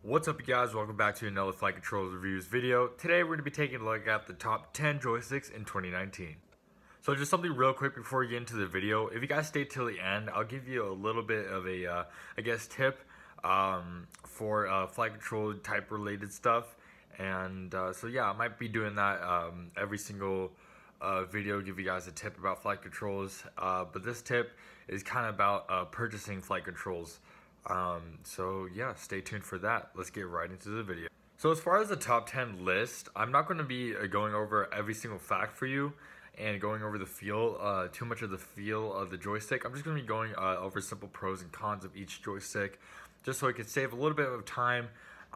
What's up, you guys? Welcome back to another Flight Controls Reviews video. Today we're going to be taking a look at the top 10 joysticks in 2019. So just something real quick before we get into the video. If you guys stay till the end, I'll give you a little bit of a, tip for flight control type related stuff. And so yeah, I might be doing that every single video, give you guys a tip about flight controls. But this tip is kind of about purchasing flight controls. So yeah, stay tuned for that. Let's get right into the video. So as far as the top 10 list, I'm not going to be going over every single fact for you and going over the feel, too much of the feel of the joystick. I'm just going to be going over simple pros and cons of each joystick, just so I can save a little bit of time.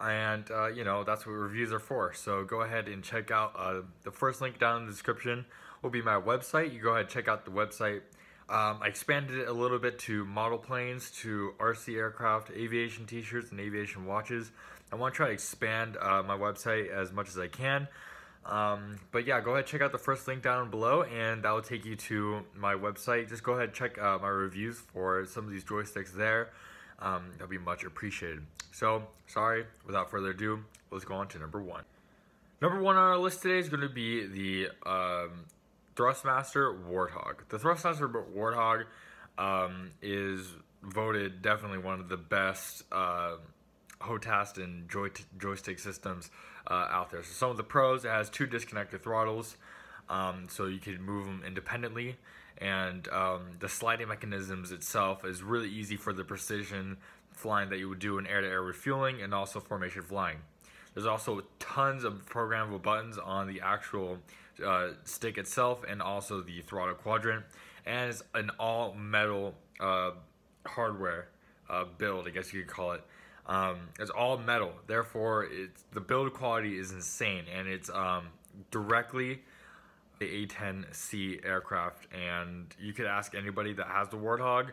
And you know, that's what reviews are for. So go ahead and check out the first link down in the description will be my website. You go ahead and check out the website. I expanded it a little bit to model planes, to RC aircraft, aviation t-shirts, and aviation watches. I want to try to expand my website as much as I can. But yeah, go ahead and check out the first link down below, and that will take you to my website. Just go ahead and check my reviews for some of these joysticks there. That'll be much appreciated. So, sorry, without further ado, let's go on to number one. Number one on our list today is going to be the Thrustmaster Warthog. The Thrustmaster Warthog is voted definitely one of the best HOTAS and joystick systems out there. So some of the pros, it has 2 disconnected throttles, so you can move them independently, and the sliding mechanisms itself is really easy for the precision flying that you would do in air-to-air refueling and also formation flying. There's also tons of programmable buttons on the actual stick itself and also the throttle quadrant, and it's an all metal hardware build, I guess you could call it. It's all metal, therefore the build quality is insane, and it's directly the A10C aircraft, and you could ask anybody that has the Warthog.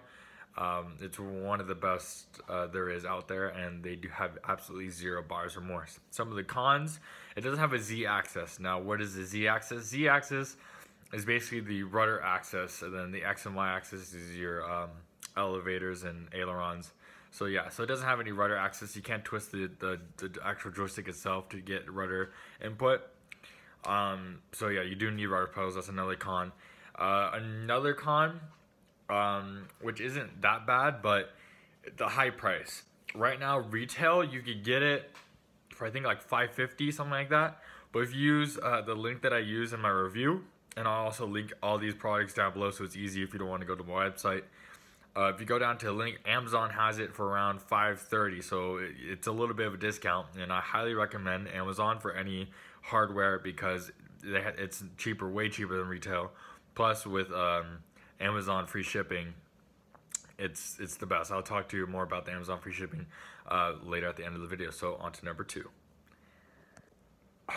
It's one of the best there is out there, and they do have absolutely 0 bars or more. Some of the cons, it doesn't have a Z-axis. Now, what is the Z-axis? Z-axis is basically the rudder axis, and then the X and Y-axis is your elevators and ailerons. So yeah, so it doesn't have any rudder axis. You can't twist the actual joystick itself to get rudder input. So yeah, you do need rudder pedals. That's another con. Another con, which isn't that bad, but the high price. Right now, retail, you could get it for I think like $550, something like that. But if you use the link that I use in my review, and I'll also link all these products down below so it's easy if you don't want to go to my website. If you go down to the link, Amazon has it for around $530, so it's a little bit of a discount, and I highly recommend Amazon for any hardware because it's cheaper, way cheaper than retail. Plus with Amazon free shipping, it's the best. I'll talk to you more about the Amazon free shipping later at the end of the video. So on to number 2.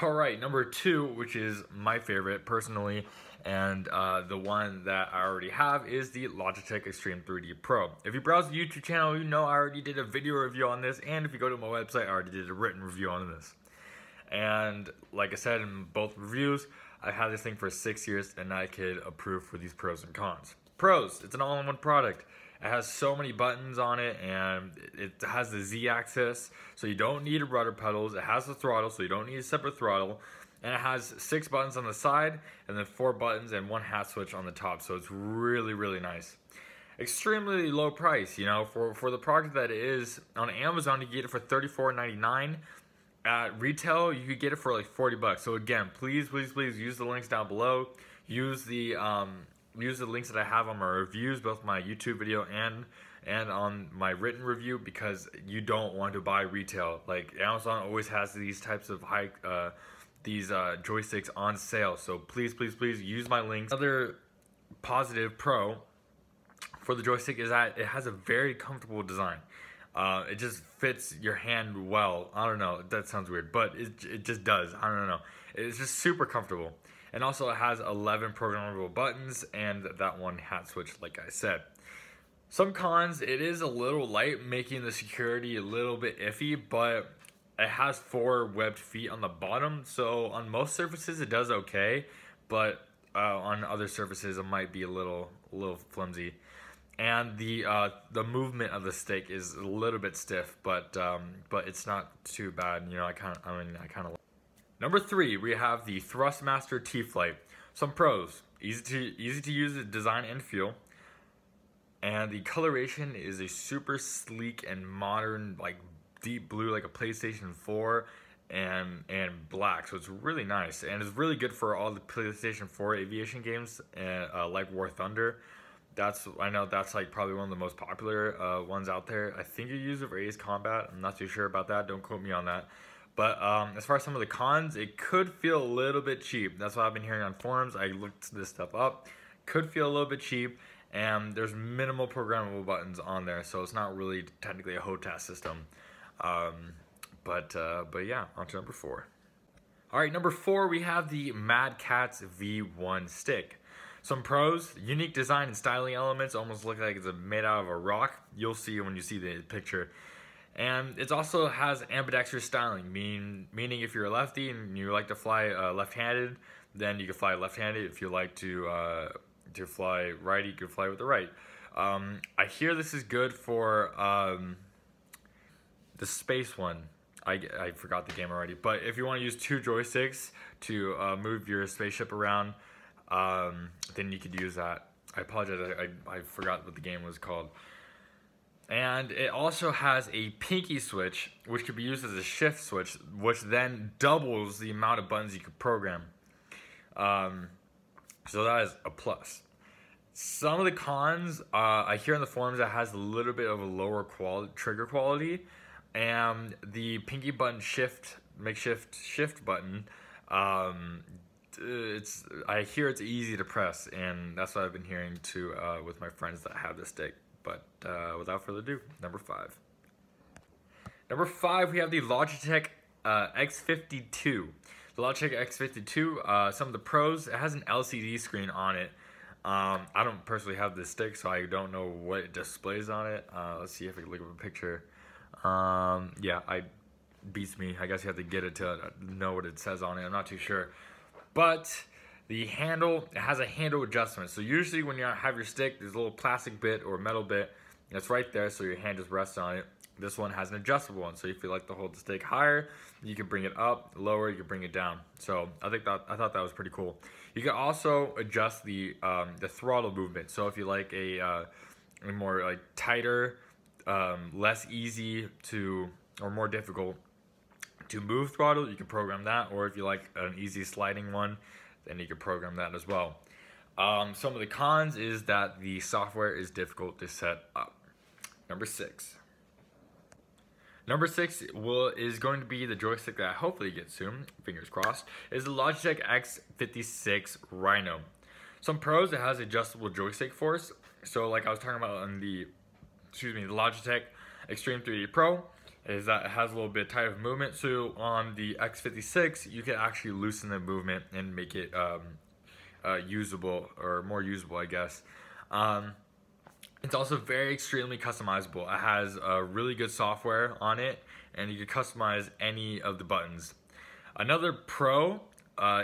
Alright, number 2, which is my favorite personally, and the one that I already have, is the Logitech Extreme 3D Pro. If you browse the YouTube channel, you know I already did a video review on this, and if you go to my website, I already did a written review on this. And like I said in both reviews, I've had this thing for 6 years, and I could approve for these pros and cons. Pros, it's an all-in-one product. It has so many buttons on it, and it has the Z-axis, so you don't need rudder pedals. It has the throttle, so you don't need a separate throttle. And it has 6 buttons on the side, and then 4 buttons and 1 hat switch on the top, so it's really, really nice. Extremely low price, you know, for the product that it is. On Amazon, you get it for $34.99. At retail, you could get it for like $40. So again, please use the links down below. Use the links that I have on my reviews, both my YouTube video and on my written review, because you don't want to buy retail. Like Amazon always has these types of high joysticks on sale. So please use my links. Another positive pro for the joystick is that it has a very comfortable design. It just fits your hand well. I don't know, that sounds weird, but it just does. I don't know. It's just super comfortable. And also it has 11 programmable buttons and that 1 hat switch, like I said. Some cons, it is a little light, making the security a little bit iffy, but it has 4 webbed feet on the bottom, so on most surfaces it does okay, but on other surfaces it might be a little flimsy. And the movement of the stick is a little bit stiff, but it's not too bad. You know, I kind of. Number 3, we have the Thrustmaster T-Flight. Some pros: easy to use design and feel, and the coloration is a super sleek and modern, like deep blue, like a PlayStation 4, and black. So it's really nice, and it's really good for all the PlayStation 4 aviation games, like War Thunder. I know that's like probably one of the most popular ones out there. I think you use it for Ace Combat. I'm not too sure about that. Don't quote me on that. But as far as some of the cons, it could feel a little bit cheap. That's what I've been hearing on forums. I looked this stuff up. Could feel a little bit cheap, and there's minimal programmable buttons on there, so it's not really technically a HOTAS system. But yeah, on to number 4. All right, number 4, we have the Catz V1 stick. Some pros: unique design and styling elements, almost look like it's made out of a rock. You'll see when you see the picture. And it also has ambidextrous styling, meaning if you're a lefty and you like to fly left-handed, then you can fly left-handed. If you like to fly righty, you can fly with the right. I hear this is good for the space one. I forgot the game already, but if you want to use 2 joysticks to move your spaceship around, then you could use that. I apologize, I forgot what the game was called. And it also has a pinky switch, which could be used as a shift switch, which then doubles the amount of buttons you could program. So that is a plus. Some of the cons, I hear in the forums that has a little bit of a lower trigger quality, and the pinky button makeshift shift button, I hear it's easy to press, and that's what I've been hearing too with my friends that have this stick. But without further ado, number 5. Number 5, we have the Logitech X52. The Logitech X52, some of the pros: it has an LCD screen on it. I don't personally have this stick, so I don't know what it displays on it. Let's see if I can look up a picture. Yeah, beats me. I guess you have to get it to know what it says on it. I'm not too sure. But the handle, it has a handle adjustment. So usually when you have your stick, there's a little plastic bit or metal bit that's right there, so your hand just rests on it. This one has an adjustable one, so if you like to hold the stick higher, you can bring it up. Lower, you can bring it down. So I thought that was pretty cool. You can also adjust the throttle movement. So if you like a more like tighter, less easy to, or more difficult to move throttle, you can program that. Or if you like an easy sliding one, then you can program that as well. Some of the cons is that the software is difficult to set up. Number 6. Number 6 is going to be the joystick that I hopefully get soon, fingers crossed, is the Logitech X56 Rhino. Some pros: it has adjustable joystick force. So like I was talking about on the Logitech Extreme 3D Pro, is that it has a little bit tight of movement. So on the X56, you can actually loosen the movement and make it usable, or more usable, I guess. It's also extremely customizable. It has really good software on it, and you can customize any of the buttons. Another pro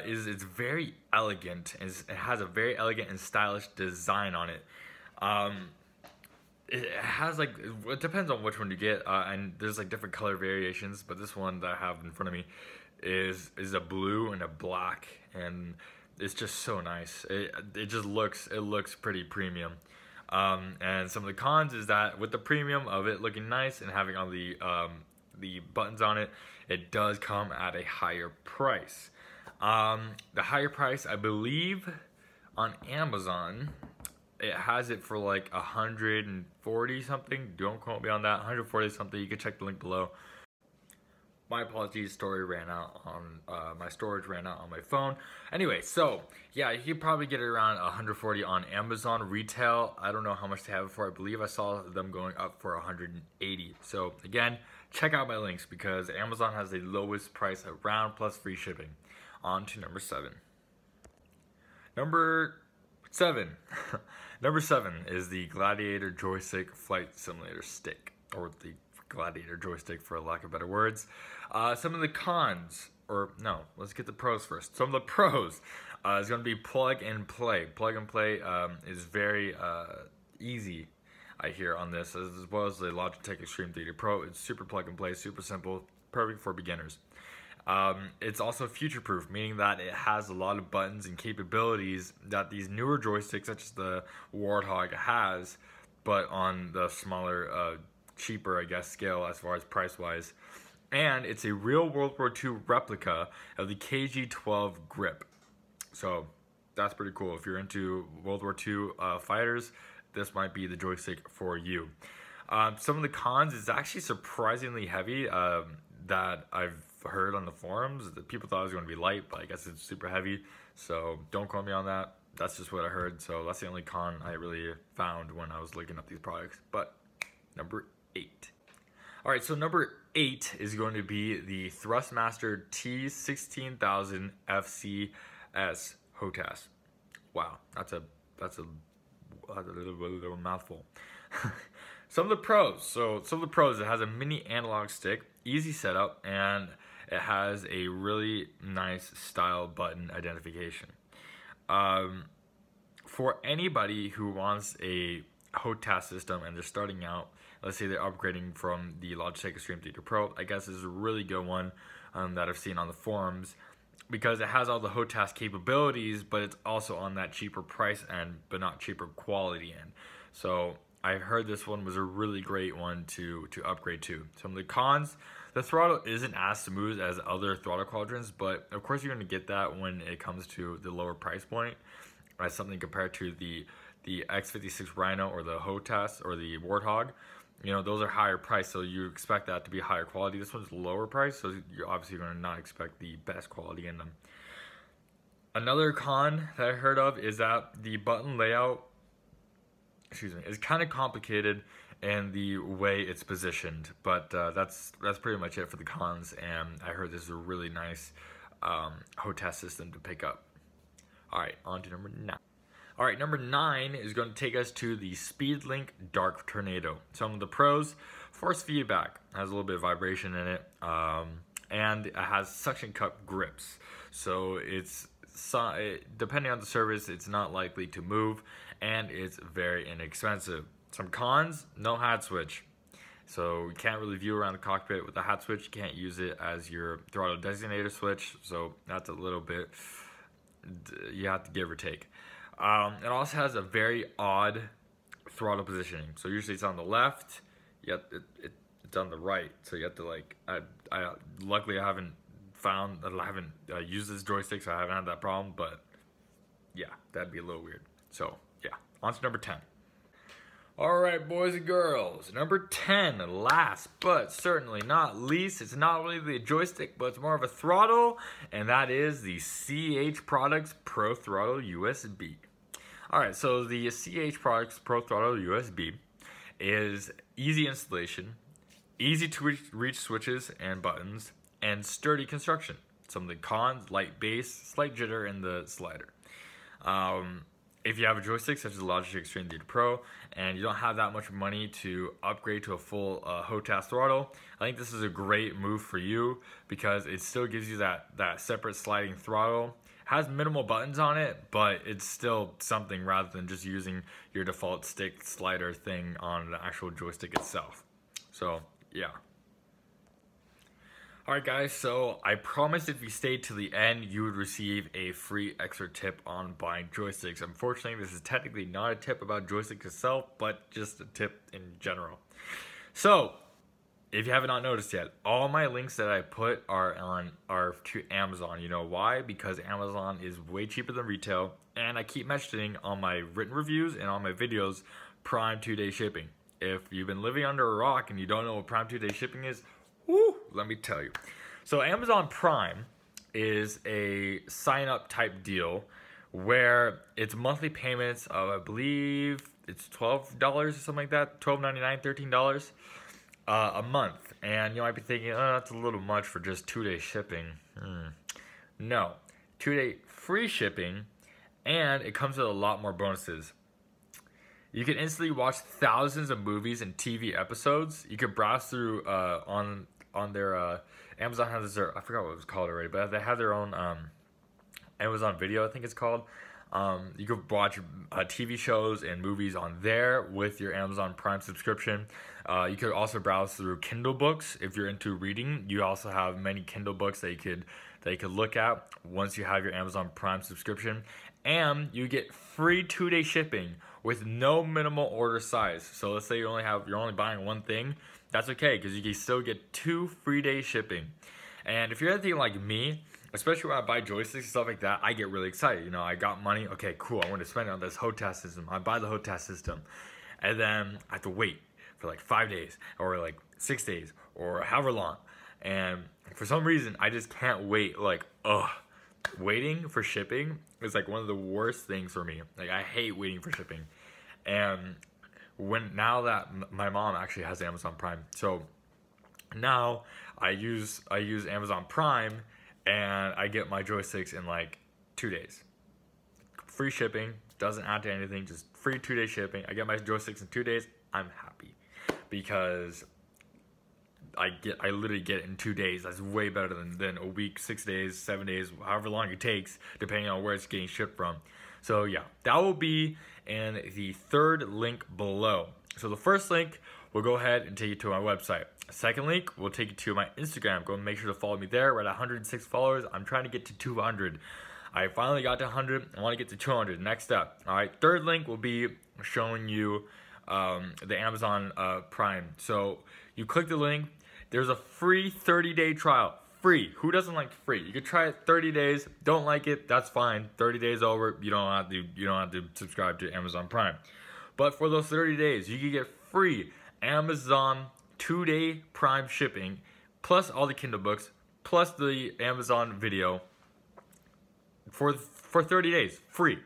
is it's very elegant. It has a very elegant and stylish design on it. It has like, it depends on which one you get, and there's like different color variations, but this one that I have in front of me is a blue and a black, and it's just so nice. It just looks pretty premium. And some of the cons is that with the premium of it looking nice and having all the buttons on it, it does come at a higher price. The higher price, I believe, on Amazon, it has it for like 140 something. Don't quote me on that. 140 something. You can check the link below. My apologies, storage ran out on my phone. Anyway, so yeah, you could probably get it around 140 on Amazon retail. I don't know how much they have it for. I believe I saw them going up for 180. So again, check out my links because Amazon has the lowest price around plus free shipping. On to number 7. Number 7 is the Gladiator Joy Shake Flight Simulator Stick, or the Gladiator Joystick for lack of better words. Some of the cons, or no, let's get the pros first. Some of the pros is going to be plug and play. Plug and play is very easy I hear on this, as well as the Logitech Extreme 3D Pro. It's super plug and play, super simple, perfect for beginners. It's also future-proof, meaning that it has a lot of buttons and capabilities that these newer joysticks, such as the Warthog, has, but on the smaller, cheaper, I guess, scale as far as price-wise. And it's a real World War II replica of the KG-12 grip. So that's pretty cool. If you're into World War II fighters, this might be the joystick for you. Some of the cons, is actually surprisingly heavy that I've heard on the forums. That people thought it was going to be light, but I guess it's super heavy. So don't quote me on that. That's just what I heard. So that's the only con I really found when I was looking up these products. But number 8. All right, so number 8 is going to be the Thrustmaster T16K FCS HOTAS. Wow, that's a little mouthful. Some of the pros. So some of the pros, it has a mini analog stick, easy setup, and it has a really nice style button identification. For anybody who wants a HOTAS system and they're starting out, let's say they're upgrading from the Logitech Extreme 3D Pro, I guess this is a really good one that I've seen on the forums, because it has all the HOTAS capabilities, but it's also on that cheaper price end, but not cheaper quality end. So I heard this one was a really great one to upgrade to. Some of the cons, the throttle isn't as smooth as other throttle quadrants, but of course you're going to get that when it comes to the lower price point, as something compared to the X56 Rhino or the HOTAS or the Warthog. You know, those are higher priced, so you expect that to be higher quality. This one's lower price, so you're obviously going to not expect the best quality in them. Another con that I heard of is that the button layout, is kind of complicated in the way it's positioned. But that's pretty much it for the cons, and I heard this is a really nice HOTAS system to pick up. All right, on to number 9. All right, number 9 is going to take us to the Speedlink Dark Tornado. Some of the pros: force feedback, has a little bit of vibration in it, and it has suction cup grips. So depending on the service, it's not likely to move, and it's very inexpensive. Some cons: no hat switch. So you can't really view around the cockpit with the hat switch. You can't use it as your throttle designator switch. So that's a little bit, you have to give or take. It also has a very odd throttle positioning. So usually it's on the left, yet it's on the right. So you have to luckily I haven't used this joystick, so I haven't had that problem. But yeah, that'd be a little weird. So yeah, on to number 10. All right, boys and girls, number 10, last but certainly not least, it's not really the joystick, but it's more of a throttle, and that is the CH Products Pro Throttle USB. All right, so the CH Products Pro Throttle USB is easy installation, easy to reach switches and buttons, and sturdy construction. Some of the cons: light bass, slight jitter in the slider. If you have a joystick such as the Logitech Extreme 3D Pro and you don't have that much money to upgrade to a full HOTAS throttle, I think this is a great move for you, because it still gives you that separate sliding throttle. Has minimal buttons on it, but it's still something rather than just using your default stick slider thing on the actual joystick itself. So yeah. Alright guys, so I promised if you stayed to the end, you would receive a free extra tip on buying joysticks. Unfortunately, this is technically not a tip about joysticks itself, but just a tip in general. So, if you have not noticed yet, all my links that I put are to Amazon. You know why? Because Amazon is way cheaper than retail, and I keep mentioning on my written reviews and on my videos Prime 2-day shipping. If you've been living under a rock and you don't know what Prime 2-day shipping is, woo, let me tell you. So Amazon Prime is a sign-up type deal where it's monthly payments of, I believe it's $12 or something like that, $12.99, $13 a month. And you might be thinking, oh, that's a little much for just 2-day shipping. No, 2-day free shipping, and it comes with a lot more bonuses. You can instantly watch thousands of movies and TV episodes. You can browse through on their Amazon has their, I forgot what it was called already, but they have their own Amazon Video, I think it's called. You could watch TV shows and movies on there with your Amazon Prime subscription. You could also browse through Kindle books if you're into reading. You also have many Kindle books that you could look at once you have your Amazon Prime subscription. And you get free 2-day shipping with no minimal order size. So let's say you're only buying one thing, that's okay, because you can still get 2 free day shipping. And if you're anything like me, especially when I buy joysticks and stuff like that, I get really excited. You know, I got money, okay, cool, I want to spend it on this HOTAS system. I buy the HOTAS system, and then I have to wait for like 5 days, or like 6 days, or however long. And for some reason, I just can't wait. Like, waiting for shipping is like one of the worst things for me. Like, I hate waiting for shipping. And now that my mom actually has Amazon Prime, so now I use Amazon Prime, and I get my joysticks in like 2 days. Free shipping, doesn't add to anything, just free 2-day shipping. I get my joysticks in 2 days. I'm happy because I literally get it in 2 days. That's way better than a week, 6 days, 7 days, however long it takes, depending on where it's getting shipped from. So yeah, that will be in the third link below. So the first link will go ahead and take you to my website. Second link will take you to my Instagram. Go and make sure to follow me there. We're at 106 followers. I'm trying to get to 200. I finally got to 100. I want to get to 200. Next step. All right. Third link will be showing you the Amazon Prime. So you click the link. There's a free 30-day trial. Free. Who doesn't like free? You could try it 30 days. Don't like it? That's fine. 30 days over. You don't have to subscribe to Amazon Prime. But for those 30 days, you can get free Amazon 2-day Prime shipping, plus all the Kindle books, plus the Amazon video for 30 days. Free.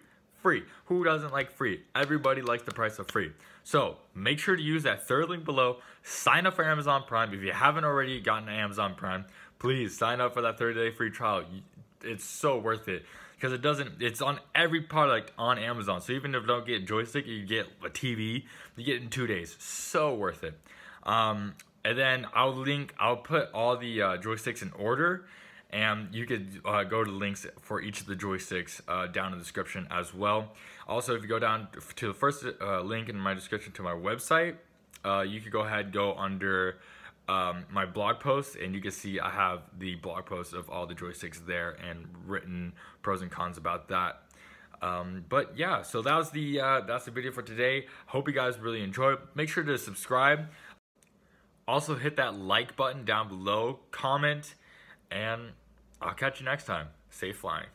Who doesn't like free? Everybody likes the price of free. So make sure to use that third link below. Sign up for Amazon Prime. If you haven't already gotten Amazon Prime, please sign up for that 30-day free trial. It's so worth it because it's on every product on Amazon. So even if you don't get a joystick, you get a TV, you get it in 2 days. So worth it. And then I'll put all the joysticks in order, and you could go to links for each of the joysticks down in the description as well. Also, if you go down to the first link in my description to my website, you could go ahead and go under my blog post, and you can see I have the blog post of all the joysticks there and written pros and cons about that. But yeah, so that's the video for today. Hope you guys really enjoyed. Make sure to subscribe. Also hit that like button down below, comment, and I'll catch you next time. Safe flying.